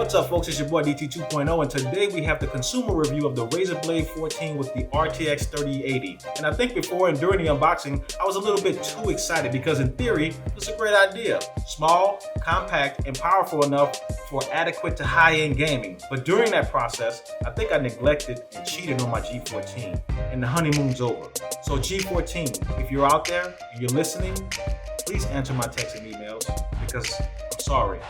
What's up, folks? It's your boy DT 2.0, and today we have the consumer review of the Razer Blade 14 with the RTX 3080. And I think before and during the unboxing, I was a little bit too excited because in theory, it's a great idea. Small, compact, and powerful enough for adequate to high-end gaming. But during that process, I think I neglected and cheated on my G14, and the honeymoon's over. So G14, if you're out there and you're listening, please answer my texts and emails because I'm sorry.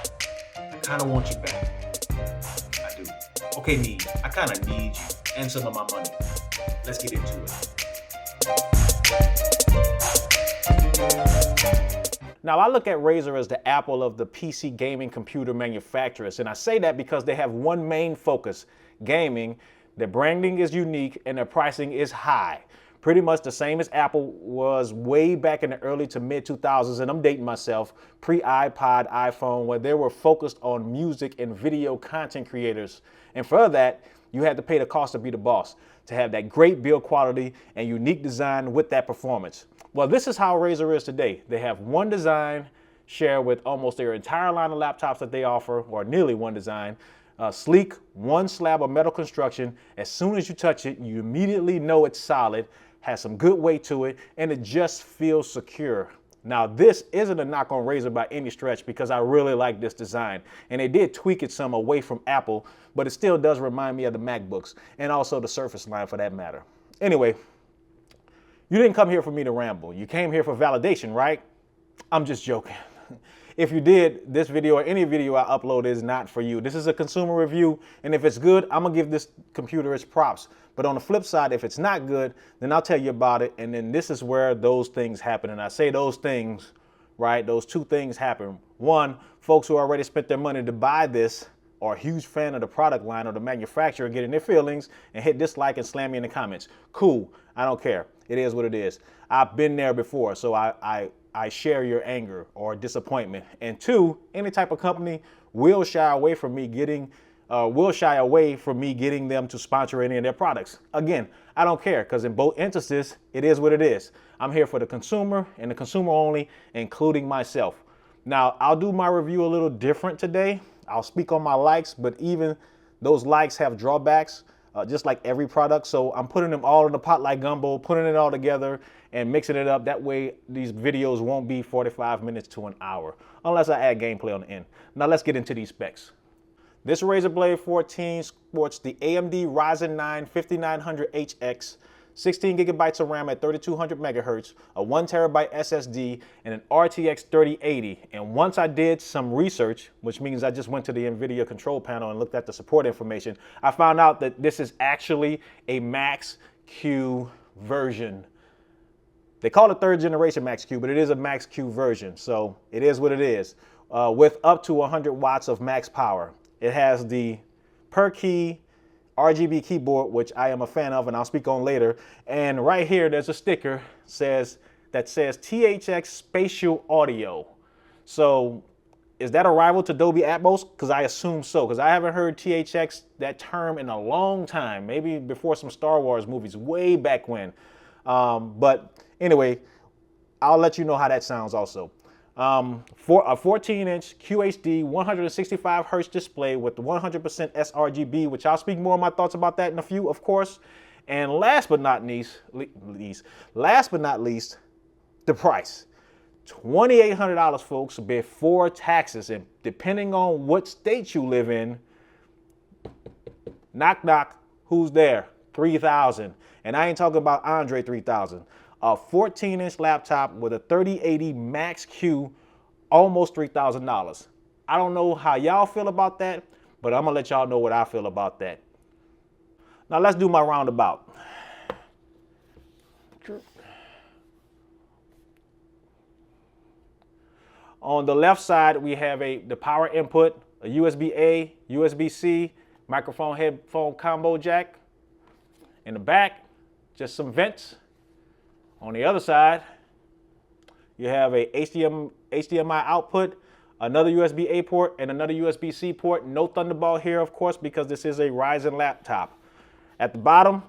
I kind of want you back. I do. Okay, I kind of need you and some of my money. Let's get into it. Now, I look at Razer as the Apple of the PC gaming computer manufacturers, and I say that because they have one main focus, gaming. Their branding is unique and their pricing is high. Pretty much the same as Apple was way back in the early to mid 2000s, and I'm dating myself, pre-iPod, iPhone, where they were focused on music and video content creators. And for that, you had to pay the cost to be the boss, to have that great build quality and unique design with that performance. Well, this is how Razer is today. They have one design shared with almost their entire line of laptops that they offer, or nearly one design. Sleek, one slab of metal construction. As soon as you touch it, you immediately know it's solid, has some good weight to it, and it just feels secure. Now, this isn't a knock on Razer by any stretch because I really like this design. And they did tweak it some away from Apple, but it still does remind me of the MacBooks and also the Surface line for that matter. Anyway, you didn't come here for me to ramble. You came here for validation, right? I'm just joking. If you did, this video or any video I upload is not for you. This is a consumer review, and if it's good, I'm gonna give this computer its props. But on the flip side, if it's not good, then I'll tell you about it, and then this is where those things happen. And I say those things, right? Those two things happen. One, folks who already spent their money to buy this are a huge fan of the product line or the manufacturer getting their feelings and hit dislike and slam me in the comments. Cool, I don't care. It is what it is. I've been there before, so I share your anger or disappointment. And two, any type of company will shy away from me getting them to sponsor any of their products. Again, I don't care because in both instances, it is what it is. I'm here for the consumer and the consumer only, including myself. Now, I'll do my review a little different today. I'll speak on my likes, but even those likes have drawbacks, just like every product. So I'm putting them all in the pot like gumbo, putting it all together and mixing it up. That way, these videos won't be 45 minutes to an hour, unless I add gameplay on the end. Now let's get into these specs. This Razer Blade 14 sports the AMD Ryzen 9 5900HX, 16 gigabytes of RAM at 3200 megahertz, a 1 terabyte SSD, and an RTX 3080. And once I did some research, which means I just went to the NVIDIA control panel and looked at the support information, I found out that this is actually a Max-Q version. They call it third generation Max-Q, but it is a Max-Q version. So it is what it is, with up to 100 watts of max power. It has the per key RGB keyboard, which I am a fan of and I'll speak on later. And right here, there's a sticker that says THX Spatial Audio. So is that a rival to Dolby Atmos? Because I assume so, because I haven't heard THX, that term, in a long time, maybe before some Star Wars movies way back when. But anyway, I'll let you know how that sounds also. For a 14-inch QHD 165 Hz display with 100% sRGB, which I'll speak more of my thoughts about that in a few, of course. And last but not least, the price. $2,800, folks, before taxes. And depending on what state you live in, knock, knock, who's there? $3,000. And I ain't talking about Andre 3000. A 14-inch laptop with a 3080 Max-Q, almost $3,000. I don't know how y'all feel about that, but I'm gonna let y'all know what I feel about that. Now let's do my roundabout. On the left side, we have the power input, a USB-A, USB-C, microphone headphone combo jack. In the back, just some vents. On the other side, you have a HDMI output, another USB-A port, and another USB-C port. No Thunderbolt here, of course, because this is a Ryzen laptop. At the bottom,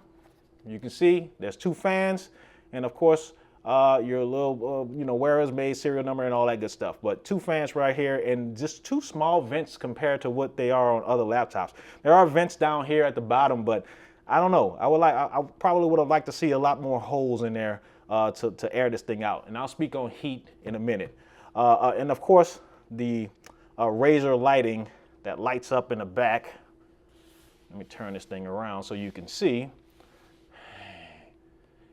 you can see there's two fans, and of course, your little, where it's made, serial number, and all that good stuff. But 2 fans right here, and just 2 small vents compared to what they are on other laptops. There are vents down here at the bottom, but I don't know. I probably would have liked to see a lot more holes in there to air this thing out. And I'll speak on heat in a minute. And of course, the Razer lighting that lights up in the back. Let me turn this thing around so you can see.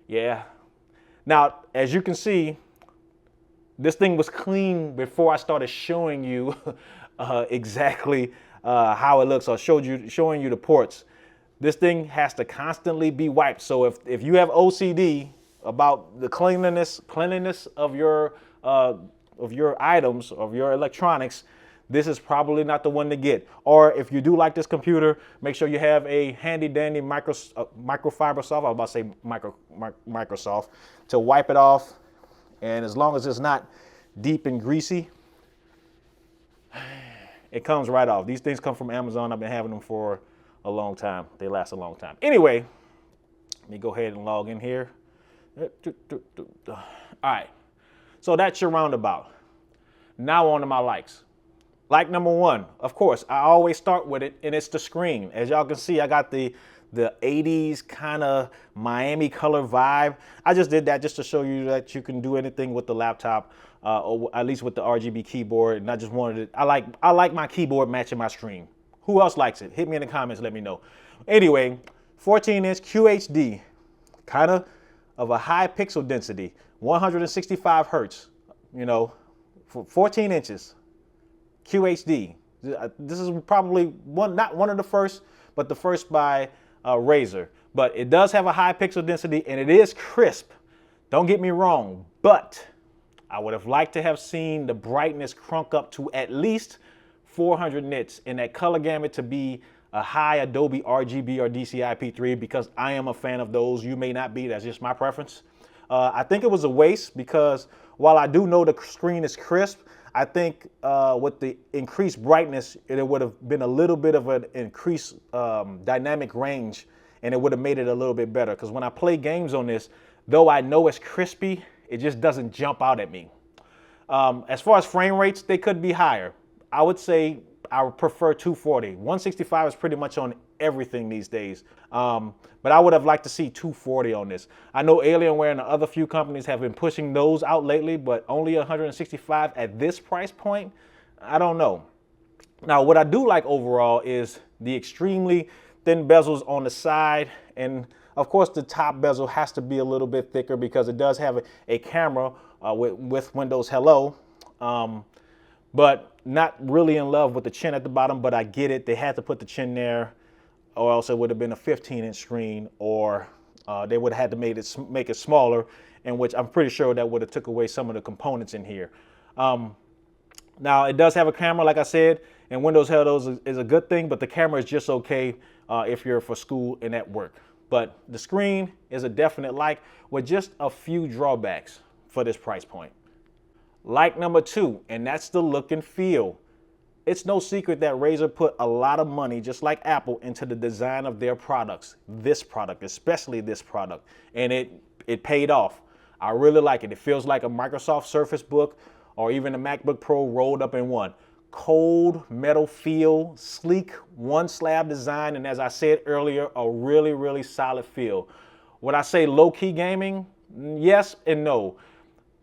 Yeah. Now, as you can see, this thing was clean before I started showing you exactly how it looks, or showing you the ports. This thing has to constantly be wiped. So if you have OCD about the cleanliness of your items, of your electronics, this is probably not the one to get. Or if you do like this computer, make sure you have a handy dandy microfiber soft, I was about to say Microsoft, to wipe it off. And as long as it's not deep and greasy, it comes right off. These things come from Amazon. I've been having them for a long time. They last a long time. Anyway, let me go ahead and log in here. All right, so that's your Roundabout. Now on to my likes. Like number 1, of course, I always start with it, and it's the screen. As y'all can see, I got the 80s kind of Miami color vibe. I just did that just to show you that you can do anything with the laptop, or at least with the RGB keyboard. And I just wanted it. I like my keyboard matching my screen. Who else likes it? Hit me in the comments, let me know. Anyway, 14-inch QHD, kind of a high pixel density, 165 hertz, for 14 inches. QHD. This is probably not one of the first, but the first by Razer. But it does have a high pixel density, and it is crisp. Don't get me wrong, but I would have liked to have seen the brightness crunk up to at least 400 nits, and that color gamut to be a high Adobe RGB or DCI-P3, because I am a fan of those. You may not be. That's just my preference. I think it was a waste, because while I do know the screen is crisp, I think with the increased brightness, it would have been a little bit of an increased dynamic range, and it would have made it a little bit better. Because when I play games on this, though I know it's crispy, it just doesn't jump out at me. As far as frame rates, they could be higher. I would say I would prefer 240. 165 is pretty much on everything these days. But I would have liked to see 240 on this. I know Alienware and the other few companies have been pushing those out lately, but only 165 at this price point, I don't know. Now, what I do like overall is the extremely thin bezels on the side. And of course, the top bezel has to be a little bit thicker because it does have a camera with Windows Hello. But not really in love with the chin at the bottom, but I get it. They had to put the chin there, or else it would have been a 15-inch screen, or they would have had to make it smaller, in which I'm pretty sure that would have took away some of the components in here. Now, it does have a camera, like I said, and Windows Hello is a good thing, but the camera is just okay if you're for school and at work. But the screen is a definite like, with just a few drawbacks for this price point. Like number 2, and that's the look and feel. It's no secret that Razer put a lot of money, just like Apple, into the design of their products. This product, especially this product, and it paid off. I really like it. It feels like a Microsoft Surface Book or even a MacBook Pro rolled up in one. Cold metal feel, sleek one slab design, and as I said earlier, a really, really solid feel. Would I say low-key gaming? Yes and no.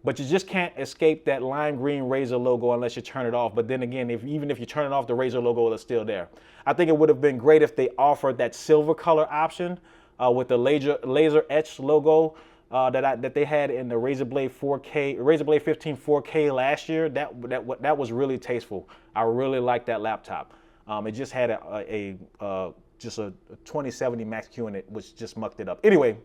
But you just can't escape that lime green Razer logo unless you turn it off. But then again, even if you turn it off, the Razer logo is still there. I think it would have been great if they offered that silver color option with the laser etched logo that they had in the Razer Blade 15 4K last year. That was really tasteful. I really liked that laptop. It just had just a 2070 Max Q in it, which just mucked it up. Anyway,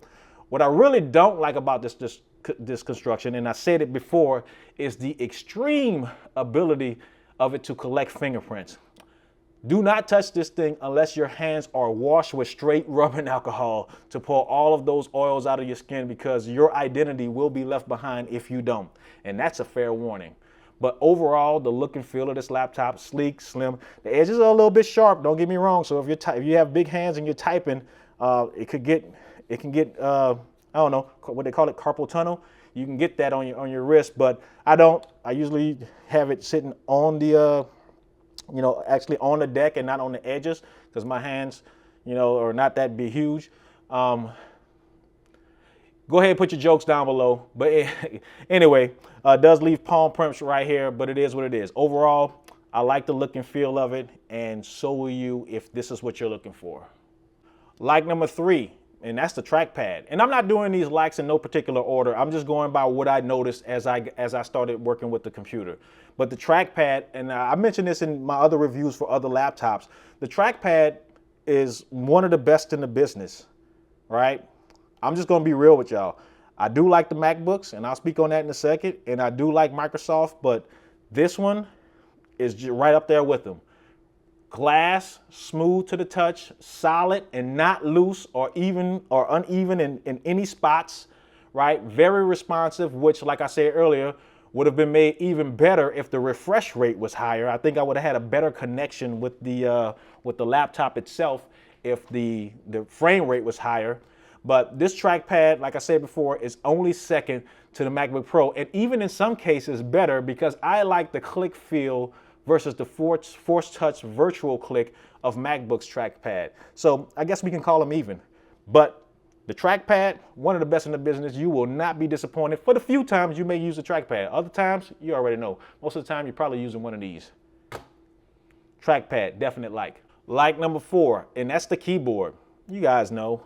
what I really don't like about this construction, and I said it before, is the extreme ability of it to collect fingerprints. Do not touch this thing unless your hands are washed with straight rubbing alcohol to pull all of those oils out of your skin, because your identity will be left behind if you don't. And that's a fair warning. But overall, the look and feel of this laptop, sleek, slim. The edges are a little bit sharp, don't get me wrong. So if you have big hands and you're typing, it can get I don't know what they call it, carpal tunnel. you can get that on your wrist, but I don't. I usually have it sitting on the, actually on the deck and not on the edges, because my hands, are not that big, huge. Go ahead and put your jokes down below. But anyway, it does leave palm prints right here, but it is what it is. Overall, I like the look and feel of it, and so will you if this is what you're looking for. Like number 3, and that's the trackpad. And I'm not doing these likes in no particular order. I'm just going by what I noticed as I started working with the computer. But the trackpad, and I mentioned this in my other reviews for other laptops, the trackpad is one of the best in the business, right? I'm just gonna be real with y'all. I do like the MacBooks, and I'll speak on that in a second, and I do like Microsoft, but this one is right up there with them. Glass, smooth to the touch, solid and not loose or uneven in any spots, right? Very responsive, which, like I said earlier, would have been made even better if the refresh rate was higher. I think I would have had a better connection with the laptop itself if the frame rate was higher. But this trackpad, like I said before, is only second to the MacBook Pro, and even in some cases better, because I like the click feel versus the force touch virtual click of MacBook's trackpad. So I guess we can call them even. But the trackpad, one of the best in the business. You will not be disappointed for the few times you may use the trackpad. Other times, you already know. Most of the time, you're probably using one of these. Trackpad, definite like. Like number 4, and that's the keyboard. You guys know.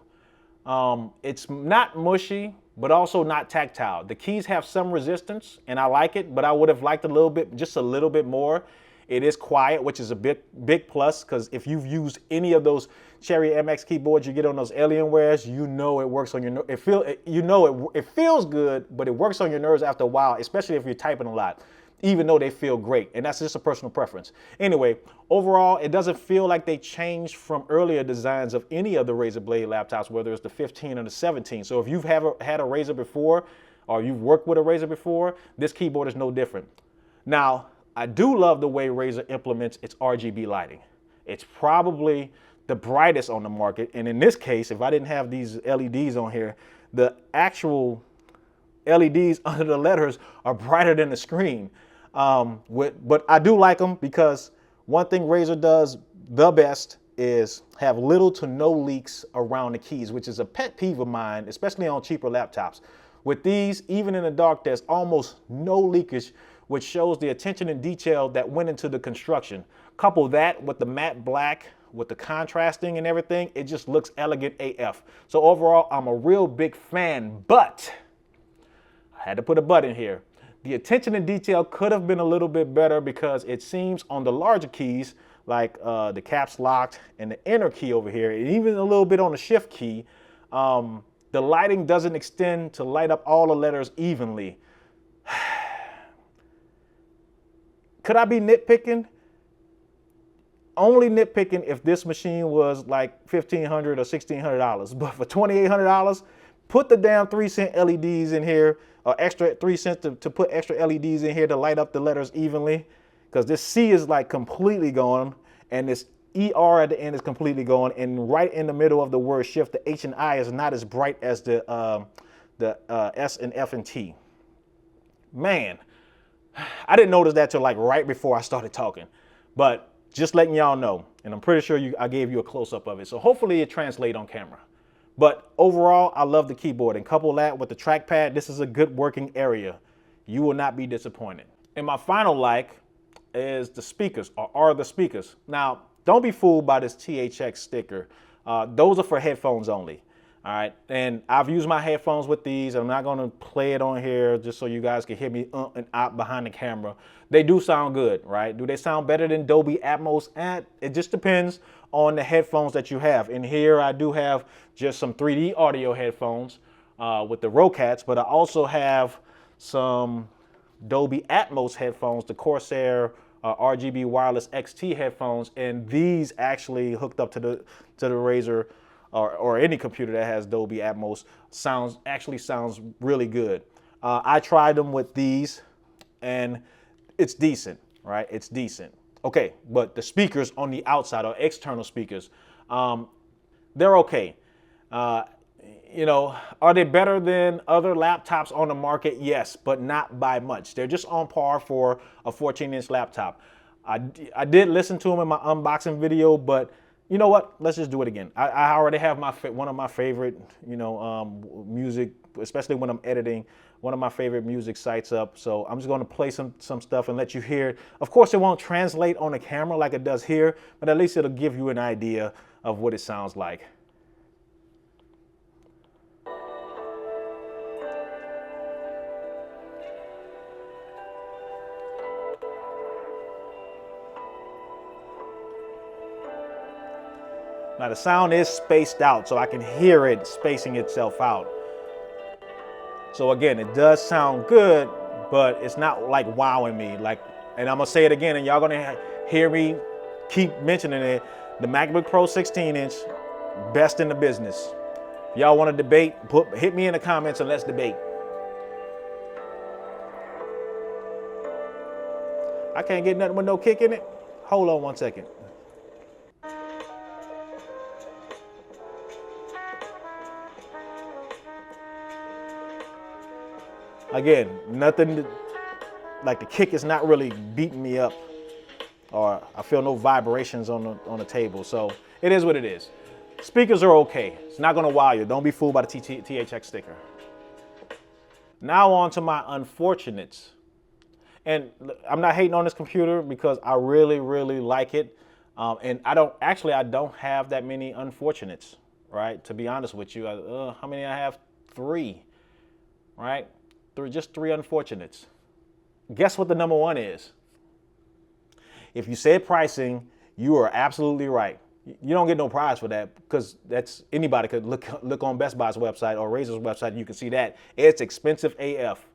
It's not mushy, but also not tactile. The keys have some resistance, and I like it, but I would have liked just a little bit more. It is quiet, which is a big plus, because if you've used any of those Cherry MX keyboards you get on those Alienwares, you know it works on your nerves. It feels good, but it works on your nerves after a while, especially if you're typing a lot, even though they feel great. And that's just a personal preference. Anyway, overall, it doesn't feel like they changed from earlier designs of any of the Razer Blade laptops, whether it's the 15 or the 17. So if you've had a Razer before, or you've worked with a Razer before, this keyboard is no different. Now, I do love the way Razer implements its RGB lighting. It's probably the brightest on the market. And in this case, if I didn't have these LEDs on here, the actual LEDs under the letters are brighter than the screen. But I do like them, because one thing Razer does the best is have little to no leaks around the keys, which is a pet peeve of mine, especially on cheaper laptops. With these, even in the dark, there's almost no leakage, which shows the attention and detail that went into the construction. Couple that with the matte black, with the contrasting and everything, it just looks elegant AF. So overall, I'm a real big fan, but I had to put a but in here. The attention and detail could have been a little bit better, because it seems on the larger keys, like the caps locked and the enter key over here, and even a little bit on the shift key, the lighting doesn't extend to light up all the letters evenly. Could I be nitpicking? Only nitpicking if this machine was like $1,500 or $1,600. But for $2,800, put the damn 3-cent LEDs in here, or extra 3 cents to put extra LEDs in here to light up the letters evenly. Because this C is like completely gone, and this ER at the end is completely gone. And right in the middle of the word shift, the H and I is not as bright as the S and F and T. Man. I didn't notice that till like right before I started talking, but just letting y'all know, and I'm pretty sure I gave you a close-up of it, so hopefully it translates on camera. But overall, I love the keyboard, and couple that with the trackpad, this is a good working area. You will not be disappointed. And my final like is the speakers, or are the speakers. Now, don't be fooled by this THX sticker. Those are for headphones only. All right, and I've used my headphones with these. I'm not gonna play it on here just so you guys can hear me and out behind the camera. They do sound good, right? Do they sound better than Dolby Atmos? It just depends on the headphones that you have. And here I do have just some 3D audio headphones with the Rocats, but I also have some Dolby Atmos headphones, the Corsair RGB Wireless XT headphones, and these actually hooked up to the Razer or any computer that has Dolby Atmos sounds really good. I tried them with these, and it's decent, right? It's decent. Okay, but the speakers on the outside, or external speakers, they're okay. You know, are they better than other laptops on the market? Yes, but not by much. They're just on par for a 14-inch laptop. I did listen to them in my unboxing video, but you know what? Let's just do it again. I already have one of my favorite, music, especially when I'm editing, one of my favorite music sites up. So I'm just going to play some stuff and let you hear it. Of course, it won't translate on the camera like it does here, but at least it'll give you an idea of what it sounds like. Now the sound is spaced out, so I can hear it spacing itself out. So again, it does sound good, but it's not like wowing me. And I'm gonna say it again, and y'all gonna hear me keep mentioning it. The MacBook Pro 16-inch, best in the business. If y'all want to debate, hit me in the comments and let's debate. I can't get nothing with no kick in it. Hold on one second. Again, nothing like the kick is not really beating me up, or I feel no vibrations on the table. So it is what it is. Speakers are okay. It's not gonna wow you. Don't be fooled by the THX sticker. Now on to my unfortunates. And I'm not hating on this computer because I really, really like it. And I don't have that many unfortunates, right? To be honest with you, how many I have? 3, right? Just 3 unfortunates. Guess what the number 1 is? If you said pricing, you are absolutely right. You don't get no prize for that because anybody could look on Best Buy's website or Razer's website and you can see that. It's expensive AF.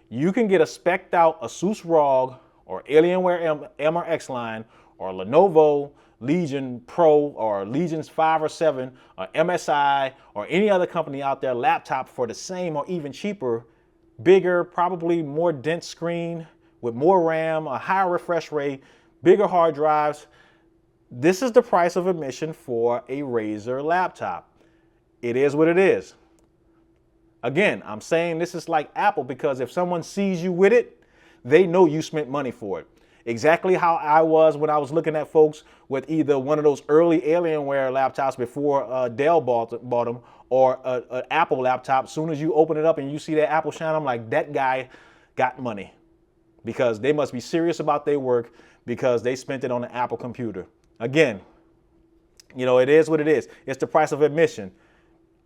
You can get a spec'd out Asus ROG or Alienware M or X line or Lenovo Legion Pro or Legions 5 or 7 or MSI or any other company out there laptop for the same or even cheaper, bigger, probably more dense screen with more RAM, a higher refresh rate, bigger hard drives. This is the price of admission for a Razer laptop. It is what it is. Again, I'm saying this is like Apple because if someone sees you with it, they know you spent money for it. Exactly how I was when I was looking at folks with either one of those early Alienware laptops before Dell bought them, or an Apple laptop. As soon as you open it up and you see that Apple shine, I'm like, that guy got money because they must be serious about their work because they spent it on an Apple computer. Again, it is what it is. It's the price of admission.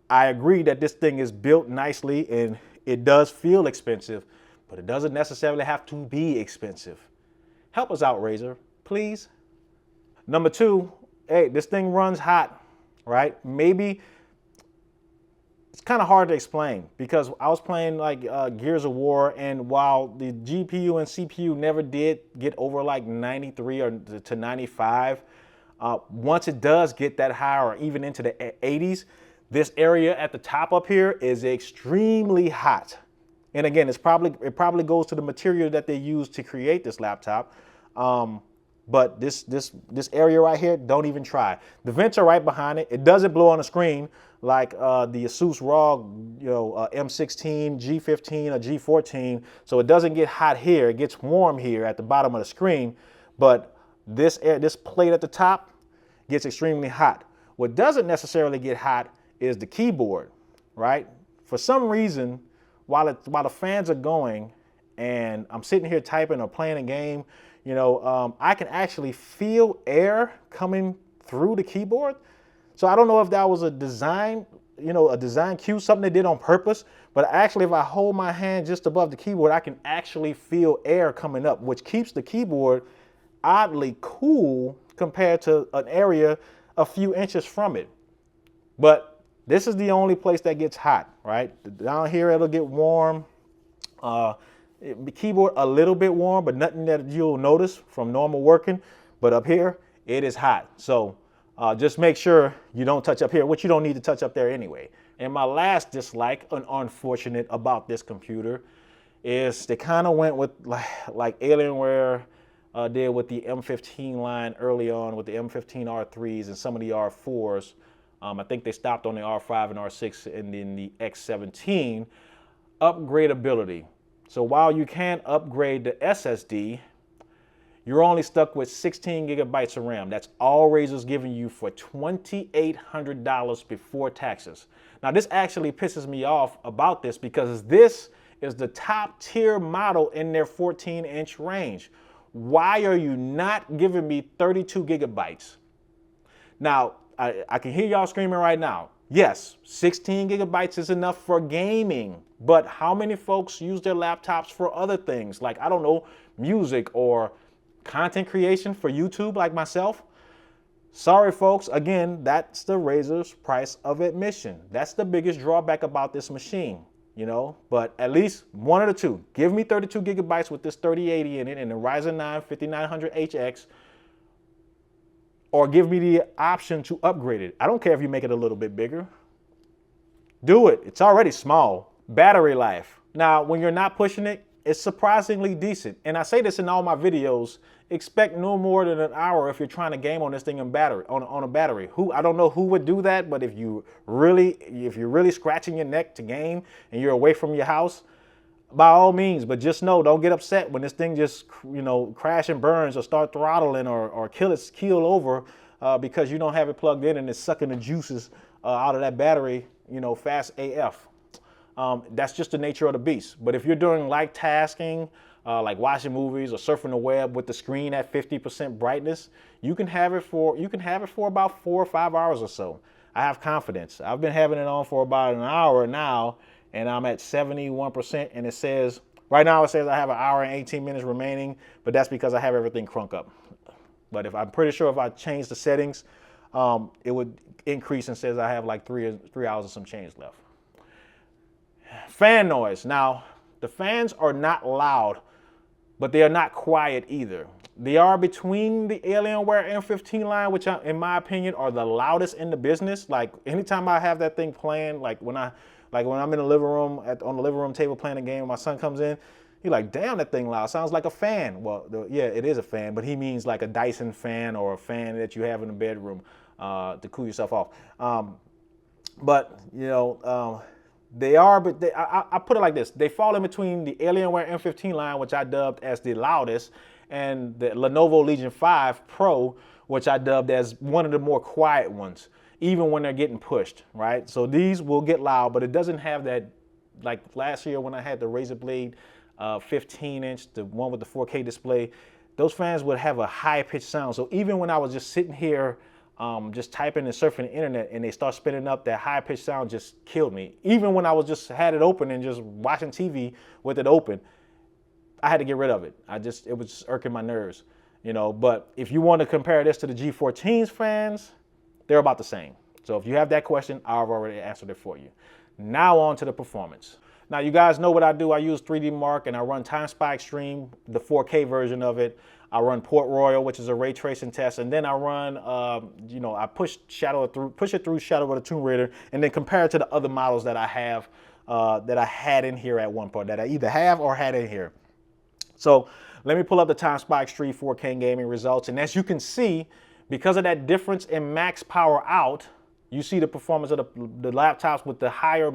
I agree that this thing is built nicely and it does feel expensive, but it doesn't necessarily have to be expensive. Help us out, Razer, please. Number 2, hey, this thing runs hot, right? Maybe it's kind of hard to explain because I was playing like Gears of War, and while the GPU and CPU never did get over like 93 or to 95, once it does get that high or even into the 80s, this area at the top up here is extremely hot. And again, it probably goes to the material that they use to create this laptop. But this area right here, don't even try. The vents are right behind it. It doesn't blow on the screen like the Asus ROG, M16, G15, or G14. So it doesn't get hot here. It gets warm here at the bottom of the screen. But this plate at the top gets extremely hot. What doesn't necessarily get hot is the keyboard, right? For some reason, while the fans are going and I'm sitting here typing or playing a game, I can actually feel air coming through the keyboard. So I don't know if that was a design cue, something they did on purpose, but actually if I hold my hand just above the keyboard, I can actually feel air coming up, which keeps the keyboard oddly cool compared to an area a few inches from it. But this is the only place that gets hot, right? Down here, it'll get warm. The keyboard a little bit warm, but nothing that you'll notice from normal working. But up here, it is hot. So just make sure you don't touch up here, which you don't need to touch up there anyway. And my last dislike, and unfortunate about this computer, is they kind of went with like Alienware did with the M15 line early on with the M15 R3s and some of the R4s. I think they stopped on the R5 and R6 and then the X17. Upgradability. So while you can upgrade the SSD, you're only stuck with 16 gigabytes of RAM. That's all Razer's giving you for $2,800 before taxes. Now this actually pisses me off about this because this is the top tier model in their 14-inch range. Why are you not giving me 32 gigabytes? Now, I can hear y'all screaming right now. Yes, 16 gigabytes is enough for gaming, but how many folks use their laptops for other things? Like, I don't know, music or content creation for YouTube like myself? Sorry folks, again, that's the Razer's price of admission. That's the biggest drawback about this machine, you know, but at least one of the two. Give me 32 gigabytes with this 3080 in it and the Ryzen 9 5900HX, or give me the option to upgrade it. I don't care if you make it a little bit bigger. Do it, it's already small. Battery life. Now, when you're not pushing it, it's surprisingly decent. And I say this in all my videos, expect no more than an hour if you're trying to game on this thing on a battery. I don't know who would do that, but if you're really scratching your neck to game and you're away from your house, by all means, but just know, don't get upset when this thing just, you know, crash and burns or start throttling or keel over because you don't have it plugged in and it's sucking the juices out of that battery, you know, fast AF. That's just the nature of the beast. But if you're doing light tasking, like watching movies or surfing the web with the screen at 50% brightness, you can have it for about 4 or 5 hours or so. I have confidence. I've been having it on for about an hour now, and I'm at 71%. And it says right now I have an hour and 18 minutes remaining, but that's because I have everything crunk up. But I'm pretty sure if I change the settings, it would increase and says I have like 3 hours and some change left. Fan noise. Now, the fans are not loud, but they are not quiet either. They are between the Alienware M15 line, which in my opinion are the loudest in the business. Like anytime I have that thing playing, like when I'm in the living room on the living room table playing a game, and my son comes in, he's like, "Damn, that thing loud. Sounds like a fan." Well, yeah, it is a fan, but he means like a Dyson fan or a fan that you have in the bedroom to cool yourself off. But you know. I put it like this. They fall in between the Alienware M15 line, which I dubbed as the loudest, and the Lenovo Legion 5 Pro, which I dubbed as one of the more quiet ones, even when they're getting pushed, right? So these will get loud, but it doesn't have that, like last year when I had the Razer Blade 15-inch, the one with the 4K display, those fans would have a high-pitched sound. So even when I was just sitting here just typing and surfing the internet and they start spinning up, that high-pitched sound just killed me. Even when I was just had it open and just watching TV with it open, I had to get rid of it. It was just irking my nerves, you know. But if you want to compare this to the G14's fans, they're about the same. So if you have that question, I've already answered it for you. Now on to the performance. Now you guys know what I do. I use 3D Mark and I run Time Spy Extreme, the 4K version of it. I run Port Royal, which is a ray tracing test, and then I run, I push it through Shadow of the Tomb Raider, and then compare it to the other models that I have, that I had in here at one point, that I either have or had in here. So let me pull up the Time Spy Extreme 4K gaming results, and as you can see, because of that difference in max power out, you see the performance of the laptops with the higher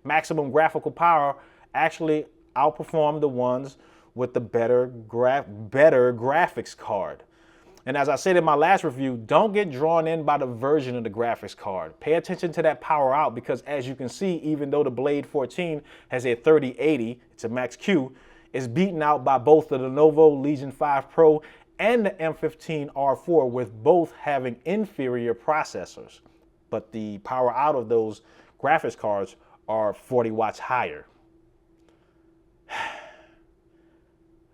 maximum graphical power actually outperform the ones with the better graphics card. And as I said in my last review, don't get drawn in by the version of the graphics card. Pay attention to that power out, because as you can see, even though the Blade 14 has a 3080, it's a Max Q, it's beaten out by both the Lenovo Legion 5 Pro and the M15 R4, with both having inferior processors. But the power out of those graphics cards are 40 watts higher.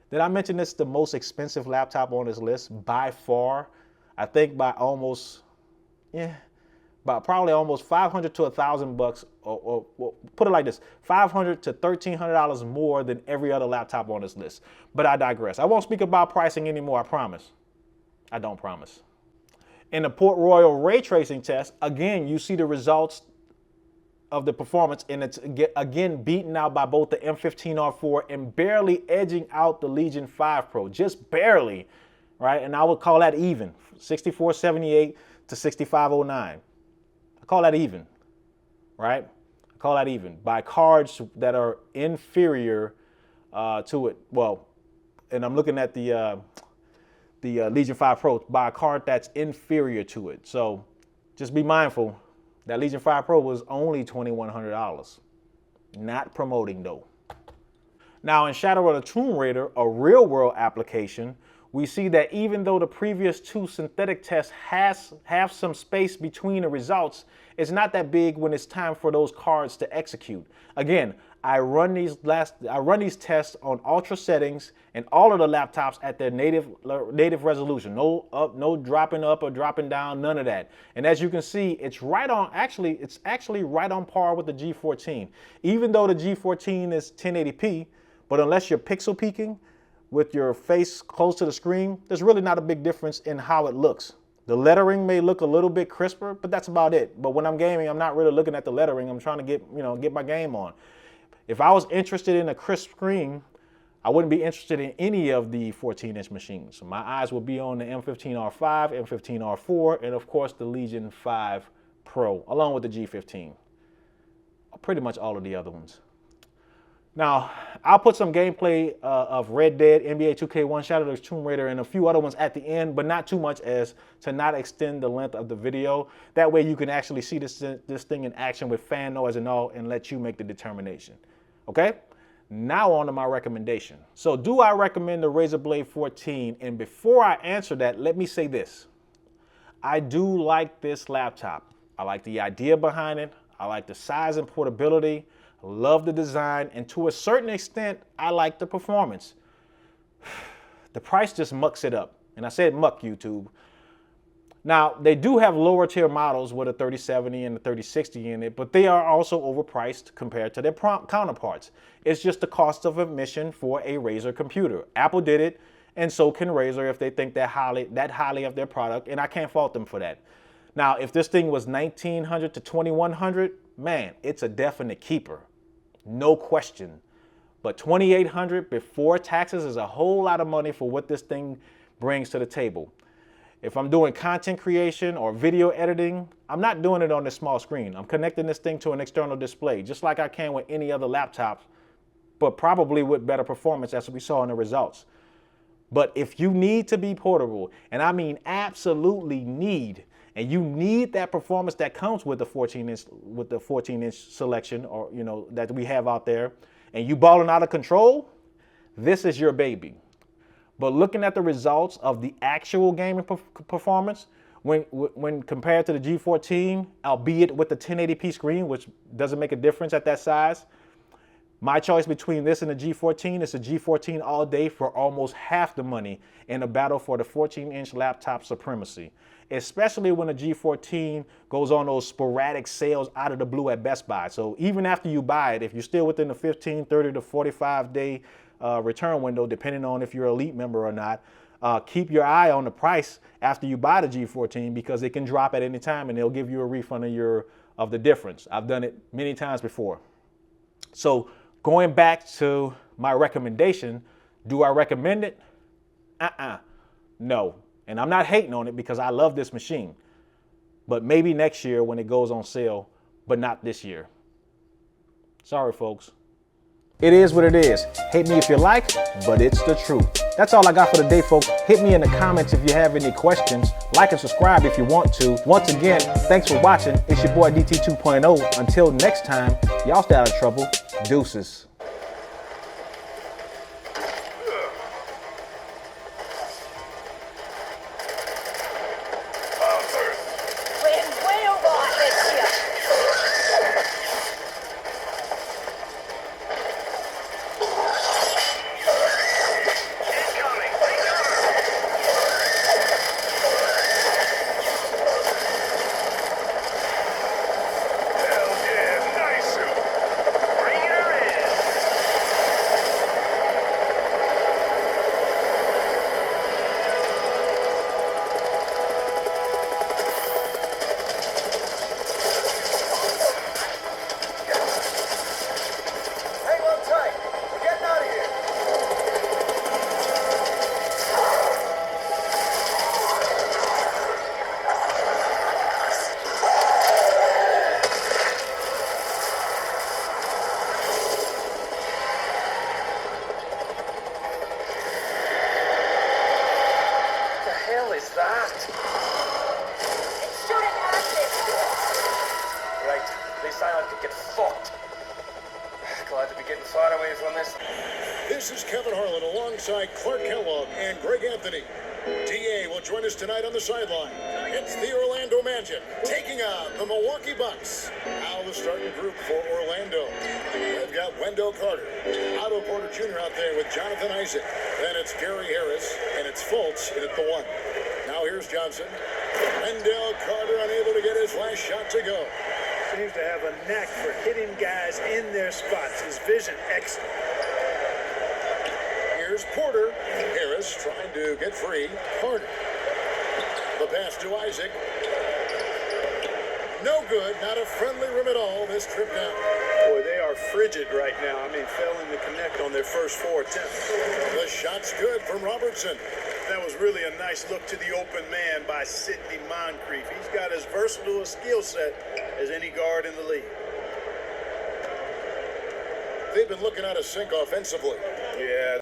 Did I mention this is the most expensive laptop on this list by far? I think by almost, by probably almost $500 to $1,000, or put it like this, $500 to $1,300 more than every other laptop on this list. But I digress. I won't speak about pricing anymore, I promise. I don't promise. In the Port Royal ray tracing test, again, you see the results of the performance, and it's again beaten out by both the M15R4 and barely edging out the Legion 5 Pro, just barely, right? And I would call that even, 6478 to 6509. I call that even, right? I call that even. By cards that are inferior to it. Well, and I'm looking at the Legion 5 Pro, by a card that's inferior to it. So just be mindful that Legion 5 Pro was only $2,100. Not promoting though. Now in Shadow of the Tomb Raider, a real world application, we see that even though the previous two synthetic tests have some space between the results, it's not that big when it's time for those cards to execute. Again, I run these tests on ultra settings and all of the laptops at their native resolution. No dropping up or dropping down, none of that. And as you can see, it's actually right on par with the G14. Even though the G14 is 1080p, but unless you're pixel peaking with your face close to the screen, there's really not a big difference in how it looks. The lettering may look a little bit crisper, but that's about it. But when I'm gaming, I'm not really looking at the lettering. I'm trying to get my game on. If I was interested in a crisp screen, I wouldn't be interested in any of the 14-inch machines. My eyes would be on the M15R5, M15R4, and of course the Legion 5 Pro, along with the G15. Pretty much all of the other ones. Now, I'll put some gameplay of Red Dead, NBA 2K1, Shadow of the Tomb Raider, and a few other ones at the end, but not too much as to not extend the length of the video. That way you can actually see this thing in action with fan noise and all and let you make the determination. Okay? Now on to my recommendation. So do I recommend the Razer Blade 14? And before I answer that, let me say this. I do like this laptop. I like the idea behind it. I like the size and portability. I love the design, and to a certain extent, I like the performance. The price just mucks it up. And I said muck, YouTube. Now, they do have lower tier models with a 3070 and a 3060 in it, but they are also overpriced compared to their counterparts. It's just the cost of admission for a Razer computer. Apple did it, and so can Razer if they think that highly of their product, and I can't fault them for that. Now, if this thing was $1,900 to $2,100, man, it's a definite keeper. No question. But $2,800 before taxes is a whole lot of money for what this thing brings to the table. If I'm doing content creation or video editing, I'm not doing it on this small screen. I'm connecting this thing to an external display, just like I can with any other laptop, but probably with better performance as we saw in the results. But if you need to be portable, and I mean absolutely need, and you need that performance that comes with the 14-inch selection, or that we have out there, and you balling out of control, this is your baby. But looking at the results of the actual gaming performance, when compared to the G14, albeit with the 1080p screen, which doesn't make a difference at that size, my choice between this and the G14 is the G14 all day for almost half the money in a battle for the 14-inch laptop supremacy, especially when the G14 goes on those sporadic sales out of the blue at Best Buy. So even after you buy it, if you're still within the 15, 30 to 45 day return window, depending on if you're an elite member or not, keep your eye on the price after you buy the G14, because it can drop at any time and they'll give you a refund of the difference. I've done it many times before. So going back to my recommendation, do I recommend it? No. And I'm not hating on it because I love this machine. But maybe next year when it goes on sale, but not this year. Sorry, folks. It is what it is. Hate me if you like, but it's the truth. That's all I got for today, folks. Hit me in the comments if you have any questions. Like and subscribe if you want to. Once again, thanks for watching. It's your boy DT 2.0. Until next time, y'all stay out of trouble. Deuces. Hell yeah, nice. Bring her in. could get fucked. Glad to be getting far away from this. This is Kevin Harlan alongside Clark Kellogg and Greg Anthony. DA will join us tonight on the sideline. It's the Orlando Magic taking on the Milwaukee Bucks. Now the starting group for Orlando. They've got Wendell Carter, Otto Porter Jr. out there with Jonathan Isaac. Then it's Gary Harris, and it's Fultz in at the 1. Now here's Johnson. Wendell Carter unable to get his last shot to go. Seems to have a knack for hitting guys in their spots. His vision excellent. Here's Porter. Harris trying to get free. Carter. The pass to Isaac. No good. Not a friendly rim at all this trip down. Boy, they are frigid right now. I mean, failing to connect on their first 4 attempts. The shot's good from Robertson. That was really a nice look to the open man by Sidney Moncrief. He's got as versatile a skill set as any guard in the league. They've been looking out of sync offensively. Yeah.